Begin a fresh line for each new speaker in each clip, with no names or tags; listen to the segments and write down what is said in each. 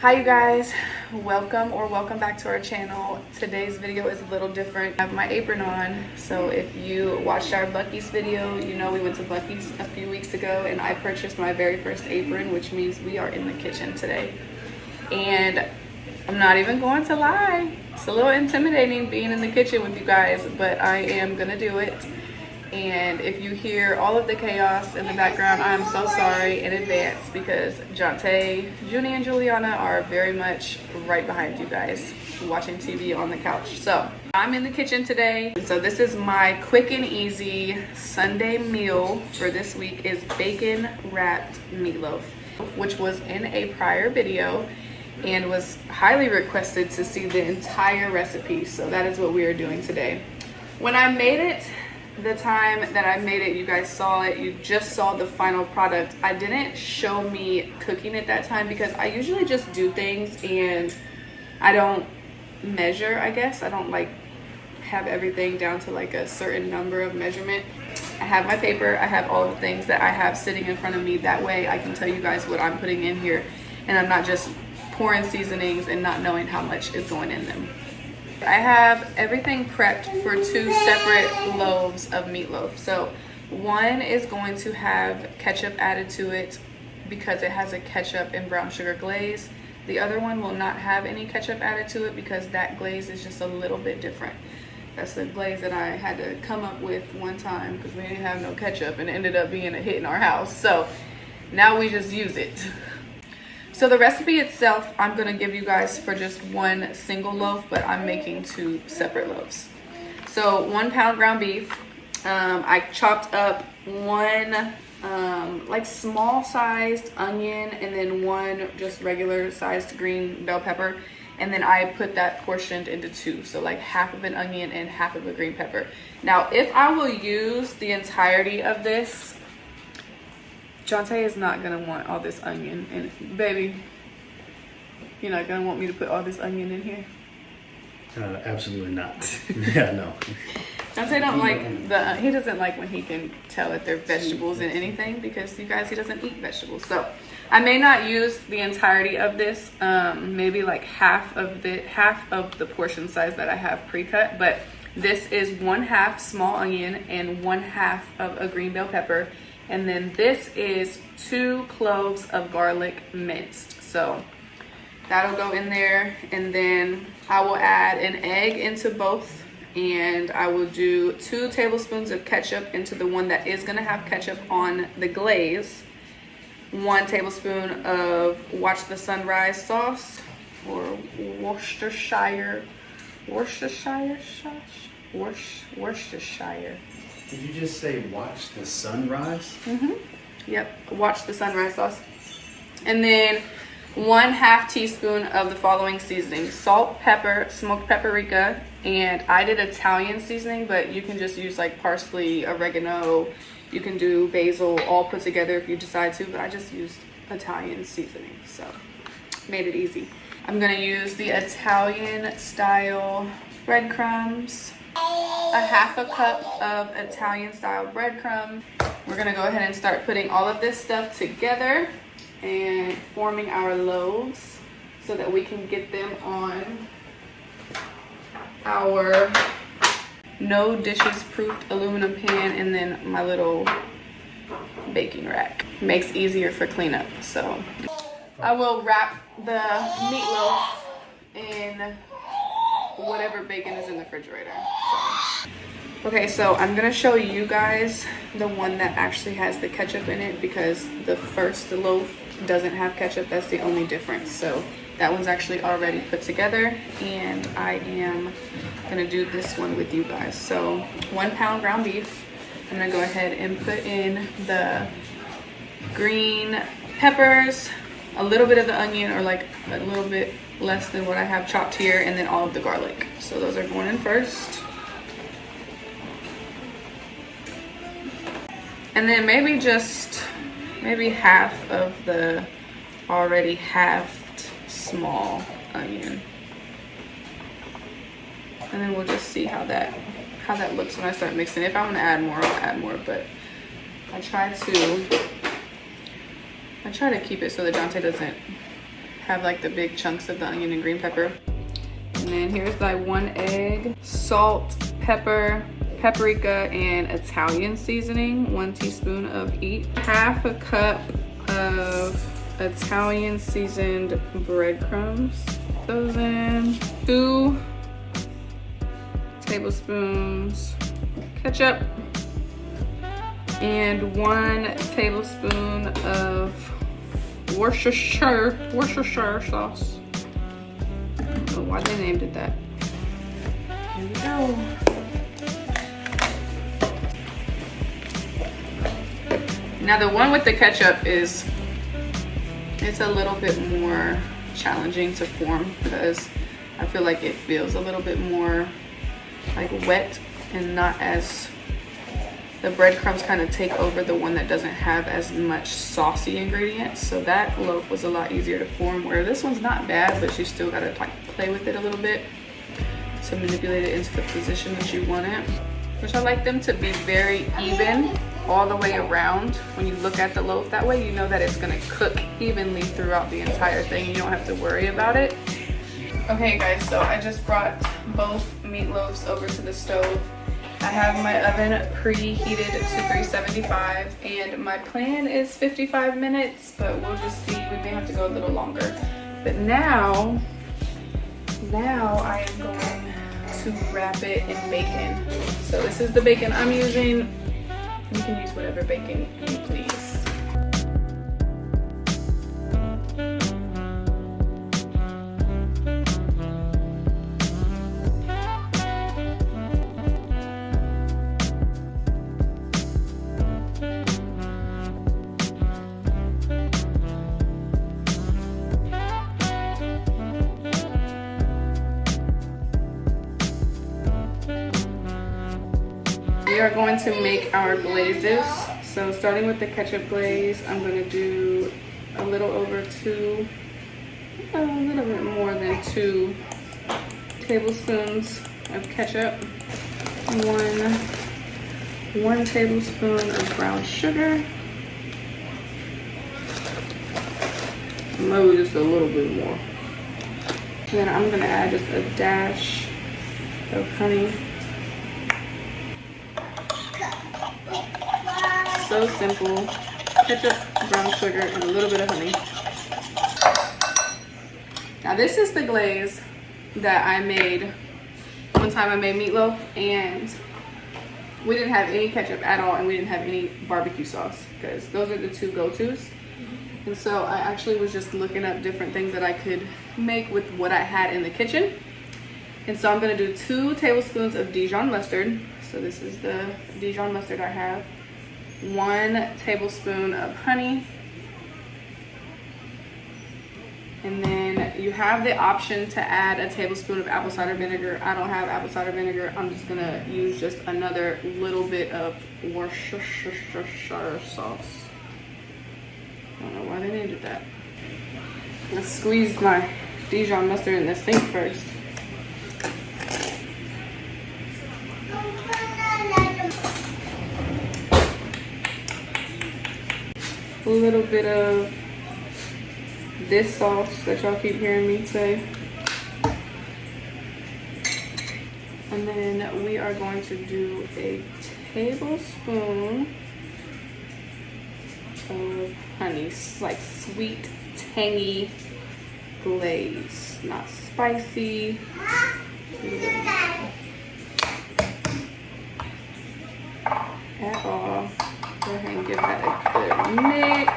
Hi you guys, welcome back to our channel. Today's video is a little different. I have my apron on, so if you watched our Buc-ee's video, you know we went to Buc-ee's a few weeks ago and I purchased my very first apron, which means we are in the kitchen today. And I'm not even going to lie, it's a little intimidating being in the kitchen with you guys, but I am gonna do it. And if you hear all of the chaos in the background, I'm so sorry in advance because Jonte, Junie, and Juliana are very much right behind you guys watching TV on the couch. So I'm in the kitchen today. So this is my quick and easy Sunday meal for this week is bacon wrapped meatloaf, which was in a prior video and was highly requested to see the entire recipe. So that is what we are doing today. When I made it, the time that I made it, you guys saw it, you just saw the final product. I didn't show me cooking it that time because I usually just do things and I don't measure, I guess. I don't like have everything down to like a certain number of measurement. I have my paper, I have all the things that I have sitting in front of me. That way I can tell you guys what I'm putting in here and I'm not just pouring seasonings and not knowing how much is going in them. I have everything prepped for 2 separate loaves of meatloaf. So one is going to have ketchup added to it because it has a ketchup and brown sugar glaze. The other one will not have any ketchup added to it because that glaze is just a little bit different. That's the glaze that I had to come up with one time because we didn't have no ketchup and it ended up being a hit in our house. So now we just use it. So the recipe itself, I'm gonna give you guys for just one single loaf, but I'm making 2 separate loaves. So 1 pound ground beef. I chopped up 1 like small sized onion and then 1 just regular sized green bell pepper. And then I put that portioned into 2. So like half of an onion and half of a green pepper. Now, if I will use the entirety of this, Jonte is not gonna want all this onion, and baby, you're not gonna want me to put all this onion in here?
Absolutely not. Yeah, no.
Jonte don't like he doesn't like when he can tell that they're vegetables in anything because you guys, he doesn't eat vegetables. So I may not use the entirety of this, maybe like half of the portion size that I have pre-cut, but this is 1/2 small onion and 1/2 of a green bell pepper. And then this is 2 cloves of garlic minced. So that'll go in there. And then I will add an egg into both. And I will do 2 tablespoons of ketchup into the one that is gonna have ketchup on the glaze. 1 tablespoon of Watch the Sunrise sauce or Worcestershire.
Did you just say watch the sunrise?
Yep, Watch the Sunrise sauce. And then 1/2 teaspoon of the following seasonings: salt, pepper, smoked paprika, and I did Italian seasoning, but you can just use like parsley, oregano, you can do basil, all put together if you decide to, but I just used Italian seasoning, so made it easy. I'm gonna use the Italian style breadcrumbs. 1/2 cup of Italian style breadcrumbs. We're gonna go ahead and start putting all of this stuff together and forming our loaves so that we can get them on our no dishes proofed aluminum pan and then my little baking rack. Makes easier for cleanup. So I will wrap the meatloaf in whatever bacon is in the refrigerator. Okay, so I'm gonna show you guys the one that actually has the ketchup in it because the first loaf doesn't have ketchup. That's the only difference. So that one's actually already put together and I am gonna do this one with you guys. So 1 pound ground beef. I'm gonna go ahead and put in the green peppers, a little bit of the onion or like a little bit less than what I have chopped here, and then all of the garlic. So those are going in first. And then maybe half of the already halved small onion. And then we'll just see how that looks when I start mixing. If I want to add more, I'll add more, but I try to keep it so that Jonte doesn't have like the big chunks of the onion and green pepper. And then here's like 1 egg, salt, pepper, paprika, and Italian seasoning, 1 teaspoon of each. Half a cup of Italian seasoned breadcrumbs. Those in. 2 tablespoons ketchup. And 1 tablespoon of Worcestershire sauce. I don't know why they named it that. Here we go. Now the one with the ketchup it's a little bit more challenging to form because I feel like it feels a little bit more like wet and not as, the breadcrumbs kind of take over the one that doesn't have as much saucy ingredients. So that loaf was a lot easier to form, where this one's not bad, but you still gotta like play with it a little bit to manipulate it into the position that you want it. Which I like them to be very even all the way around. When you look at the loaf that way, you know that it's gonna cook evenly throughout the entire thing. You don't have to worry about it. Okay guys, so I just brought both meatloaves over to the stove. I have my oven preheated to 375 and my plan is 55 minutes, but we'll just see. We may have to go a little longer. But now I am going to wrap it in bacon. So this is the bacon I'm using. You can use whatever bacon you please. We are going to make our glazes. So starting with the ketchup glaze, I'm going to do a little over 2, a little bit more than 2 tablespoons of ketchup, 1 tablespoon of brown sugar, maybe just a little bit more. Then I'm going to add just a dash of honey. So simple. Ketchup, brown sugar, and a little bit of honey. Now this is the glaze that I made one time. I made meatloaf and we didn't have any ketchup at all and we didn't have any barbecue sauce because those are the 2 go-tos. And so I actually was just looking up different things that I could make with what I had in the kitchen. And so I'm gonna do 2 tablespoons of Dijon mustard. So this is the Dijon mustard I have. 1 tablespoon of honey. And then you have the option to add a tablespoon of apple cider vinegar. I don't have apple cider vinegar. I'm just gonna use just another little bit of Worcestershire sauce. I don't know why they named it that. Let's squeeze my Dijon mustard in the sink first. A little bit of this sauce that y'all keep hearing me say. And then we are going to do a tablespoon of honey, like sweet, tangy glaze, not spicy. At all. Go ahead and give that a good mix.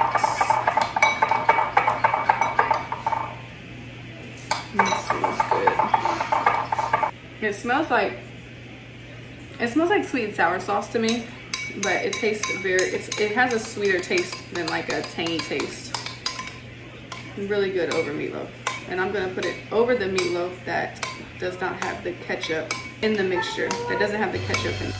This smells good. It smells like sweet and sour sauce to me, but it tastes it has a sweeter taste than like a tangy taste. Really good over meatloaf. And I'm gonna put it over the meatloaf that does not have the ketchup in the mixture, that doesn't have the ketchup in it.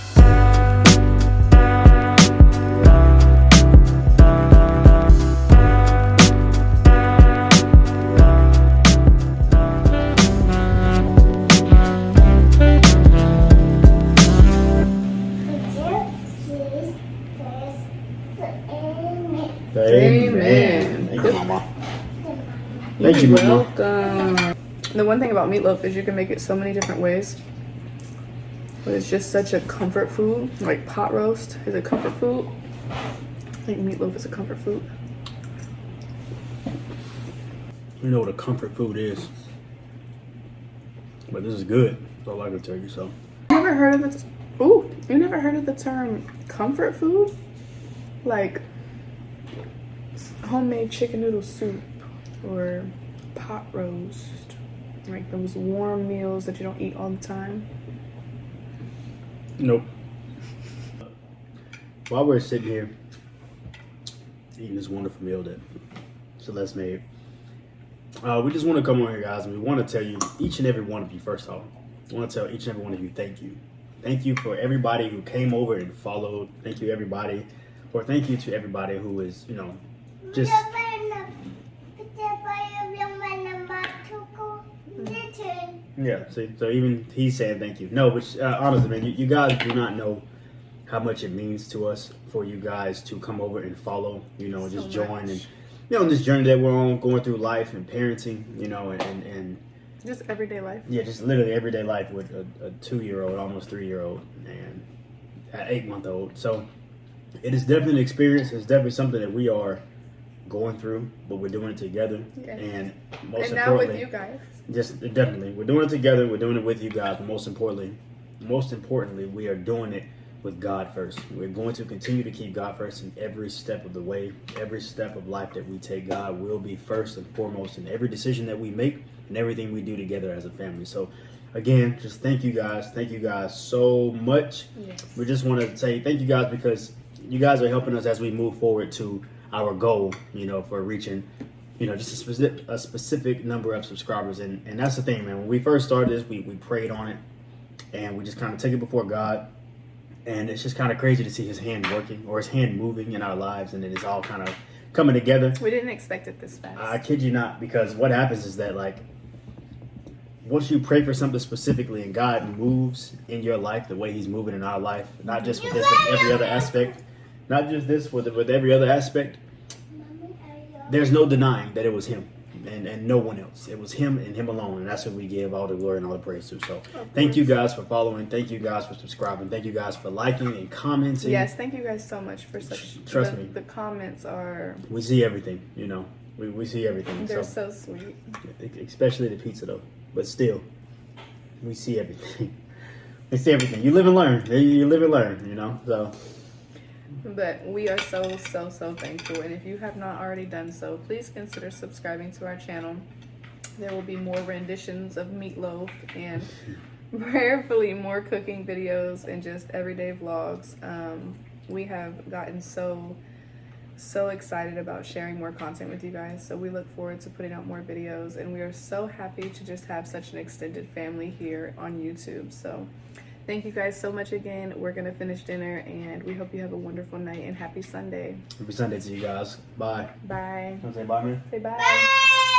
Amen. Thank you, Mama. Thank you, Mama.
Welcome. The one thing about meatloaf is you can make it so many different ways. But it's just such a comfort food. Like pot roast is a comfort food. I think meatloaf is a comfort food.
You know what a comfort food is. But this is good. That's all I can tell you, so.
You never heard of the you never heard of the term comfort food? Like homemade chicken noodle soup or pot roast. Like those warm meals that you don't eat all the time.
Nope. While we're sitting here eating this wonderful meal that Celeste made, we just want to come on here, guys, and we want to tell you, each and every one of you, first off, I want to tell each and every one of you, thank you. Thank you for everybody who came over and followed. Thank you, everybody. Or thank you to everybody who is, you know, just... Yeah, see, so even he's saying thank you. No, but honestly, man, you guys do not know how much it means to us for you guys to come over and follow, you know, just join and, you know, this journey that we're on, going through life and parenting, you know, and
just everyday life.
Yeah, just literally everyday life with a 2-year-old, almost 3-year-old, and an 8-month-old. So it is definitely an experience. It's definitely something that we are going through, but we're doing it together. Yes. And most importantly,
now with you guys.
Just definitely, we're doing it together. We're doing it with you guys. But most importantly, we are doing it with God first. We're going to continue to keep God first in every step of the way. Every step of life that we take, God will be first and foremost in every decision that we make and everything we do together as a family. So again, just thank you guys. Thank you guys so much. Yes. We just want to say thank you guys because you guys are helping us as we move forward to our goal, you know, for reaching, you know, just a specific number of subscribers. And that's the thing, man. When we first started this, we prayed on it and we just kind of took it before God. And it's just kind of crazy to see his hand working or his hand moving in our lives. And then it's all kind of coming together.
We didn't expect it this fast.
I kid you not, because what happens is that, like, once you pray for something specifically and God moves in your life the way he's moving in our life, not just with this, with every other aspect, not just this, with every other aspect, there's no denying that it was him and no one else. It was him and him alone, and that's what we give all the glory and all the praise to. So thank you guys for following. Thank you guys for subscribing. Thank you guys for liking and commenting.
Yes, thank you guys so much for such.
Trust me.
The comments are...
We see everything, you know. We see everything.
They're so sweet.
Especially the pizza, though. But still, we see everything. We see everything. You live and learn. You live and learn, you know. So...
But we are so thankful. And if you have not already done so, please consider subscribing to our channel. There will be more renditions of meatloaf and prayerfully more cooking videos and just everyday vlogs. We have gotten so excited about sharing more content with you guys. So we look forward to putting out more videos. And we are so happy to just have such an extended family here on YouTube. So... thank you guys so much again. We're going to finish dinner, and we hope you have a wonderful night, and happy Sunday.
Happy Sunday to you guys. Bye.
Bye.
Want to say bye, man?
Say bye.
Bye.